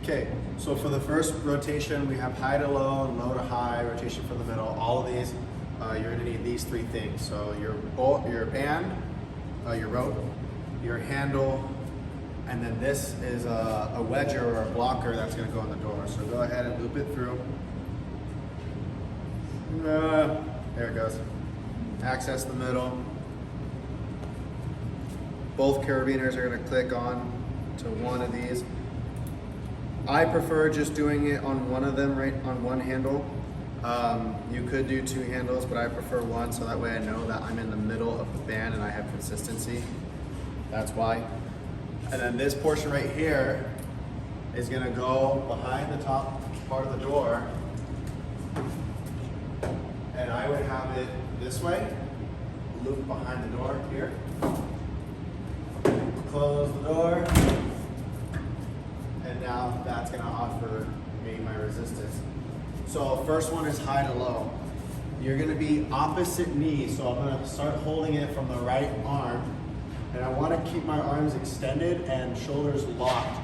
Okay, so for the first rotation, we have high to low, low to high, rotation from the middle. All of these, you're gonna need these three things. So your band, your rope, your handle, and then this is a wedger or a blocker that's gonna go on the door. So go ahead and loop it through. There it goes. Access the middle. Both carabiners are gonna click on to one of these. I prefer just doing it on one of them, right on one handle. You could do two handles, but I prefer one, so that way I know that I'm in the middle of the band and I have consistency. That's why. And then this portion right here is gonna go behind the top part of the door. And I would have it this way, loop behind the door here. Close the door. And now that's gonna offer me my resistance. So first one is high to low. You're gonna be opposite knee, so I'm gonna start holding it from the right arm, and I wanna keep my arms extended and shoulders locked.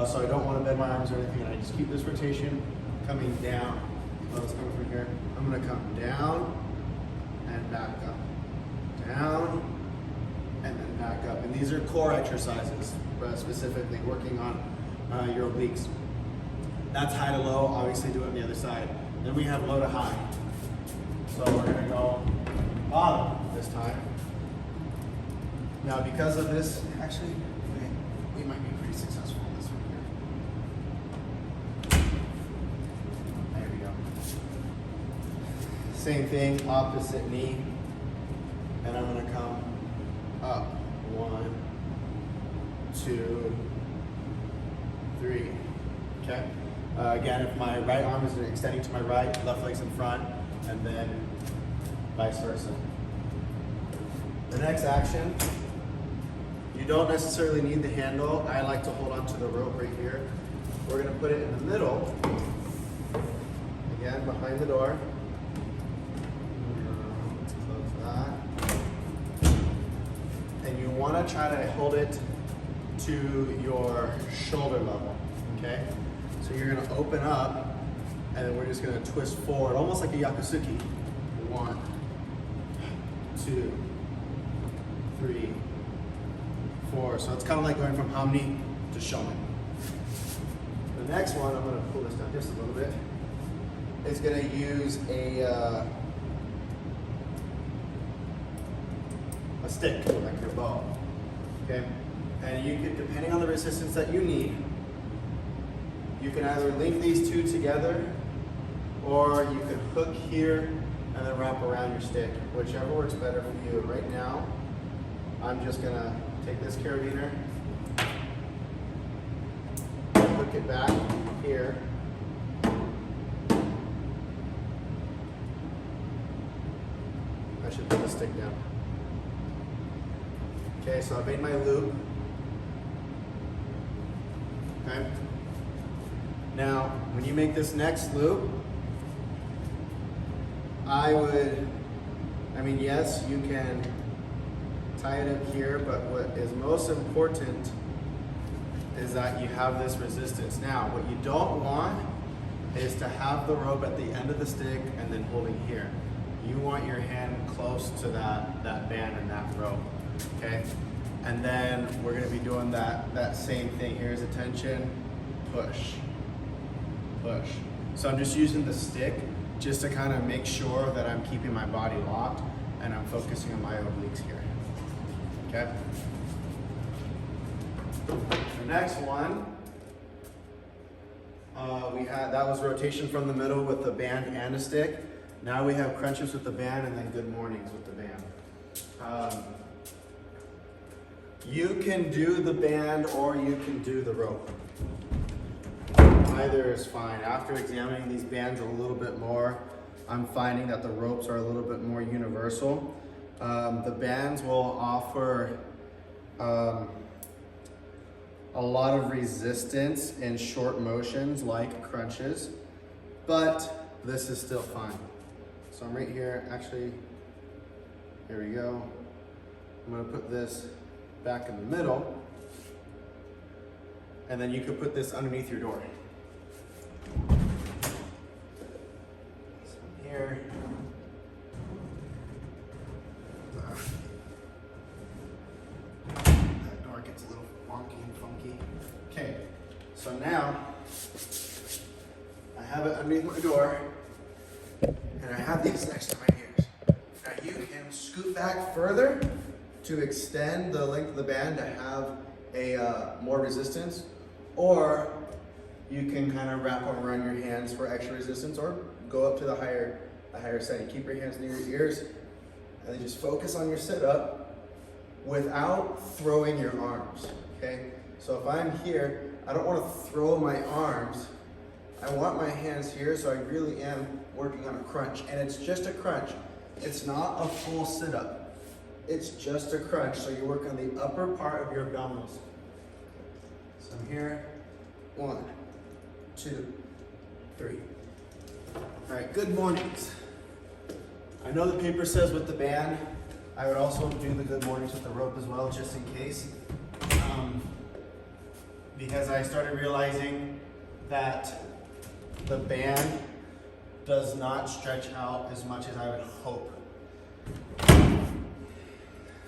So I don't wanna bend my arms or anything, and I just keep this rotation coming down. Oh, it's coming from here. I'm gonna come down and back up. Down and then back up. And these are core exercises, specifically working on your obliques. That's high to low, obviously do it on the other side. Then we have low to high. So we're gonna go bottom this time. Now because of this, actually, we might be pretty successful in this one here. There we go. Same thing, opposite knee. And I'm gonna come up. 1, 2, 3. Okay. Again, if my right arm is extending to my right, left leg's in front, and then vice versa. The next action, you don't necessarily need the handle. I like to hold on to the rope right here. We're gonna put it in the middle, again, behind the door. Let's close that. And you wanna try to hold it to your shoulder level, okay? So you're gonna open up, and then we're just gonna twist forward, almost like a yakusuki. 1, 2, 3, 4. So it's kind of like going from hamni to shomen. The next one, I'm gonna pull this down just a little bit, is gonna use a stick, like your bow, okay? And you can, depending on the resistance that you need, you can either link these two together, or you can hook here and then wrap around your stick, whichever works better for you. Right now, I'm just gonna take this carabiner, hook it back here, I should put the stick down. Okay, so I made my loop. Okay. Now, when you make this next loop, yes, you can tie it up here, but what is most important is that you have this resistance. Now, what you don't want is to have the rope at the end of the stick and then holding here. You want your hand close to that band and that rope, okay? And then we're gonna be doing that same thing. Here's a tension, push, push. So I'm just using the stick just to kind of make sure that I'm keeping my body locked and I'm focusing on my obliques here, okay? The next one, that was rotation from the middle with the band and a stick. Now we have crunches with the band and then good mornings with the band. You can do the band or you can do the rope. Either is fine. After examining these bands a little bit more, I'm finding that the ropes are a little bit more universal. The bands will offer a lot of resistance in short motions like crunches, but this is still fine. So I'm right here, actually, here we go. I'm gonna put this back in the middle. and then you could put this underneath your door. So here. That door gets a little wonky and funky. Okay, so now I have it underneath my door, and I have these next to my ears. Now you can scoot back further to extend the length of the band to have a more resistance, or you can kind of wrap them around your hands for extra resistance, or go up to the higher setting. Keep your hands near your ears, and then just focus on your sit-up without throwing your arms, okay? So if I'm here, I don't want to throw my arms. I want my hands here, so I really am working on a crunch, and it's just a crunch. It's not a full sit-up. It's just a crunch, so you work on the upper part of your abdominals. So I'm here, 1, 2, 3. All right, good mornings. I know the paper says with the band. I would also do the good mornings with the rope as well, just in case. Because I started realizing that the band does not stretch out as much as I would hope.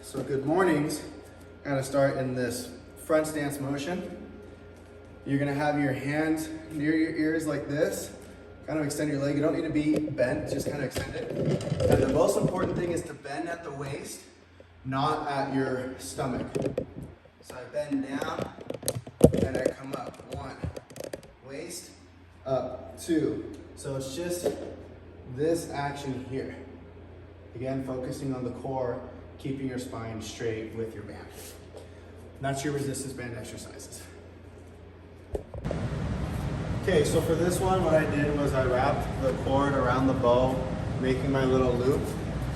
So good mornings, gonna start in this front stance motion. You're gonna have your hands near your ears like this. Kind of extend your leg. You don't need to be bent, just kind of extend it. And the most important thing is to bend at the waist, not at your stomach. So I bend down, and I come up. 1, waist, up, 2. So it's just this action here. Again, focusing on the core, keeping your spine straight with your band. That's your resistance band exercises. Okay, so for this one, what I did was I wrapped the cord around the bow, making my little loop.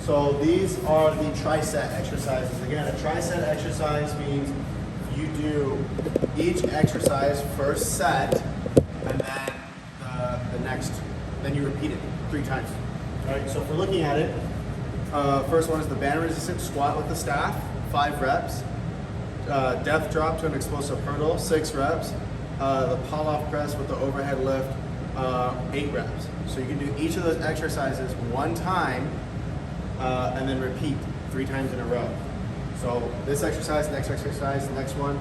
So these are the tricep exercises. Again, a tricep exercise means you do each exercise first set, and then the next, then you repeat it 3 times. All right, so if we're looking at it, first one is the band resistance squat with the staff, 5 reps. Death drop to an explosive hurdle, 6 reps. The pull-off press with the overhead lift, 8 reps. So you can do each of those exercises 1 time, and then repeat 3 times in a row. So this exercise, next exercise, next one,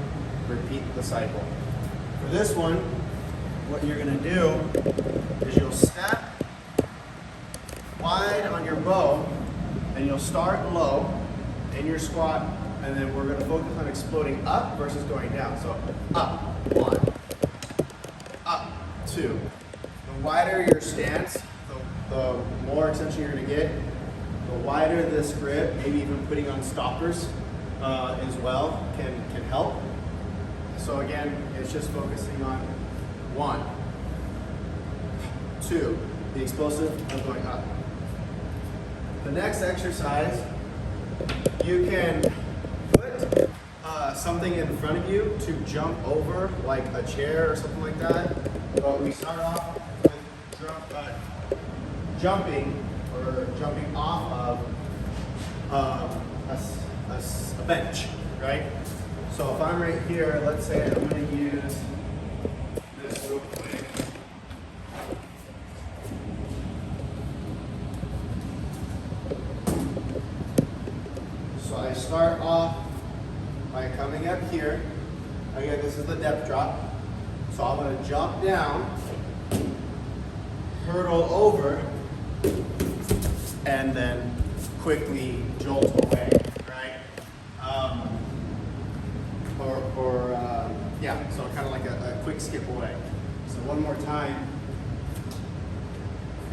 repeat the cycle. For this one, what you're gonna do is you'll step wide on your bow, and you'll start low in your squat, and then we're gonna focus on exploding up versus going down. So up, 1, up, 2. The wider your stance, the more extension you're gonna get. The wider this grip, maybe even putting on stoppers as well can help. So again, it's just focusing on 1, 2, the explosive of going up. The next exercise, you can put something in front of you to jump over, like a chair or something like that. But we start off with jumping off of a bench, right? So if I'm right here, let's say I'm going to use this real quick. So I start off by coming up here. Again, this is the depth drop. So I'm going to jump down, hurdle over, and then quickly jolt away, right? Yeah, so kind of like a quick skip away. So one more time.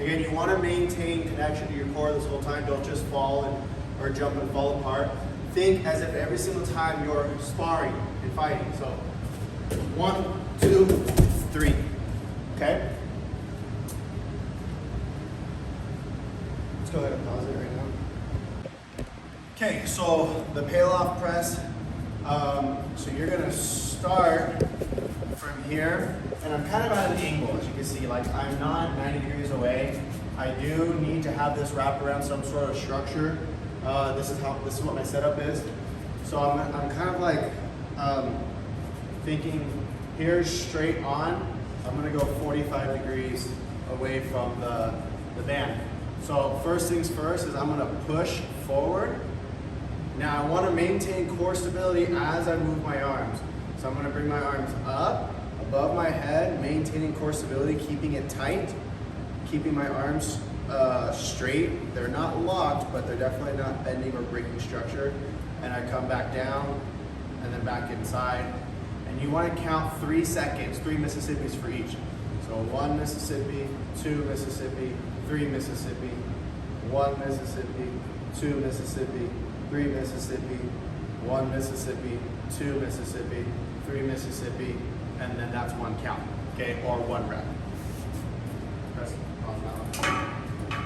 Again, you want to maintain connection to your core this whole time. Don't just fall or jump and fall apart. Think as if every single time you're sparring and fighting. So 1, 2, 3. Okay? Let's go ahead and pause it right now. Okay, so the pail-off press. So you're gonna start from here, and I'm kind of at an angle, as you can see. Like, I'm not 90 degrees away. I do need to have this wrapped around some sort of structure. This is what my setup is. So I'm kind of like thinking Here's straight on. I'm gonna go 45 degrees away from the band. So first things first is I'm gonna push forward. Now I wanna maintain core stability as I move my arms. So I'm gonna bring my arms up, above my head, maintaining core stability, keeping it tight, keeping my arms straight. They're not locked, but they're definitely not bending or breaking structure. And I come back down and then back inside. And you want to count 3 seconds, 3 Mississippis for each. So 1 Mississippi, 2 Mississippi, 3 Mississippi, 1 Mississippi, 2 Mississippi, 3 Mississippi, 1 Mississippi, 2 Mississippi, 3 Mississippi, and then that's 1 count, okay, or 1 rep. Press on that one.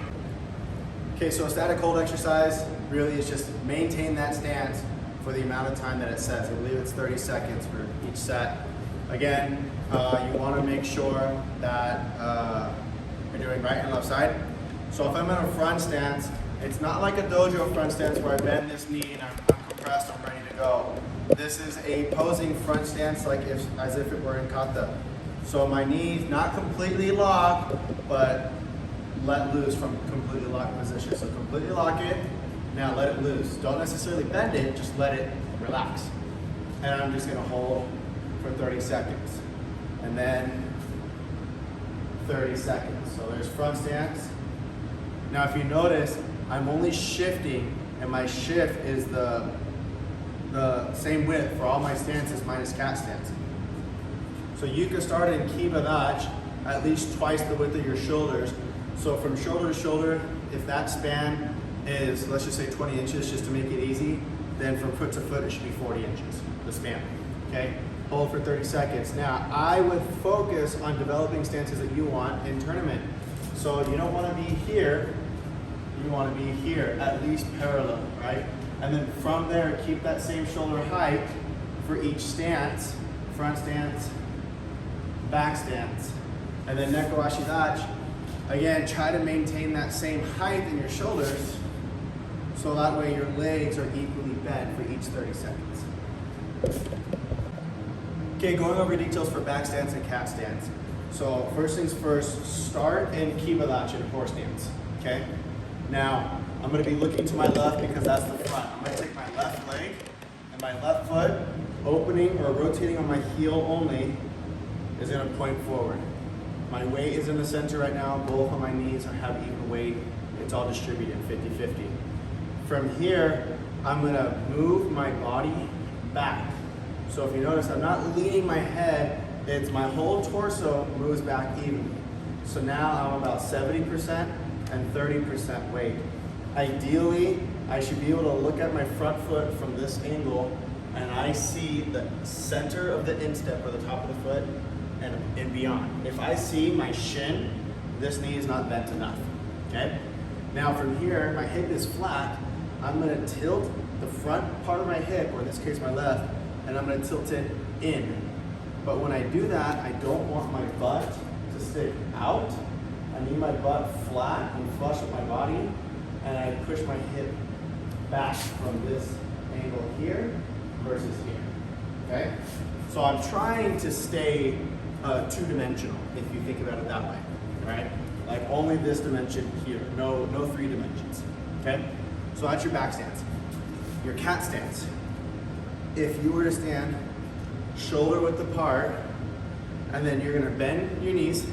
Okay, so a static hold exercise really is just maintain that stance for the amount of time that it says. I believe it's 30 seconds for each set. Again, you want to make sure that you're doing right and left side. So if I'm in a front stance, it's not like a dojo front stance where I bend this knee and I'm compressed, I'm ready to go. This is a posing front stance as if it were in kata. So my knee's not completely locked, but let loose from completely locked position. So completely lock it, now let it loose. Don't necessarily bend it, just let it relax. And I'm just gonna hold for 30 seconds. And then 30 seconds. So there's front stance. Now if you notice, I'm only shifting, and my shift is the same width for all my stances minus cat stance. So you can start in Kibadachi at least twice the width of your shoulders. So from shoulder to shoulder, if that span is, let's just say 20 inches, just to make it easy, then from foot to foot, it should be 40 inches, the span, okay? Hold for 30 seconds. Now, I would focus on developing stances that you want in tournament. So you don't wanna be here, you wanna be here, at least parallel, right? And then from there, keep that same shoulder height for each stance, front stance, back stance. And then Neko Ashidachi, again, try to maintain that same height in your shoulders so that way your legs are equally bent for each 30 seconds. Okay, going over details for back stance and cat stance. So first things first, start in Kibadachi and horse stance, okay? Now, I'm gonna be looking to my left because that's the front. I'm gonna take my left leg and my left foot, opening or rotating on my heel only, is gonna point forward. My weight is in the center right now. Both of my knees have even weight. It's all distributed 50-50. From here, I'm gonna move my body back. So if you notice, I'm not leaning my head. It's my whole torso moves back evenly. So now I'm about 70% and 30% weight. Ideally, I should be able to look at my front foot from this angle and I see the center of the instep or the top of the foot and beyond. If I see my shin, this knee is not bent enough, okay? Now from here, my hip is flat. I'm gonna tilt the front part of my hip, or in this case my left, and I'm gonna tilt it in. But when I do that, I don't want my butt to stick out. I need my butt flat and flush with my body, and I push my hip back from this angle here versus here, okay? So I'm trying to stay two-dimensional, if you think about it that way, right? Like only this dimension here, no 3 dimensions, okay? So that's your back stance. Your cat stance. If you were to stand shoulder width apart, and then you're gonna bend your knees,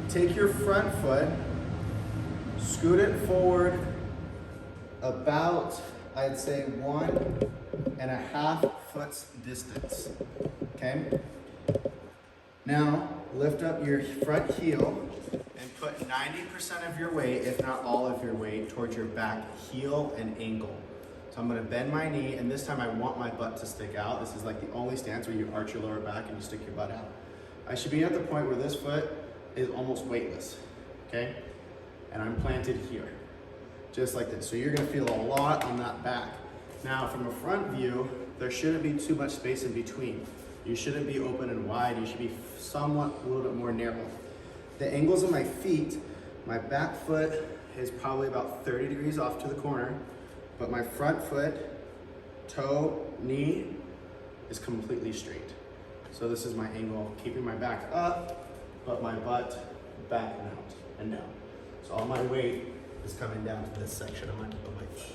take your front foot, scoot it forward about, I'd say 1.5 foot's distance, okay? Now, lift up your front heel and put 90% of your weight, if not all of your weight, towards your back heel and ankle. So I'm gonna bend my knee, and this time I want my butt to stick out. This is like the only stance where you arch your lower back and you stick your butt out. I should be at the point where this foot is almost weightless, okay? And I'm planted here, just like this. So you're gonna feel a lot on that back. Now, from a front view, there shouldn't be too much space in between. You shouldn't be open and wide. You should be somewhat a little bit more narrow. The angles of my feet, my back foot is probably about 30 degrees off to the corner, but my front foot, toe, knee is completely straight. So this is my angle, keeping my back up, but my butt back and out and down. So all my weight is coming down to this section of my butt.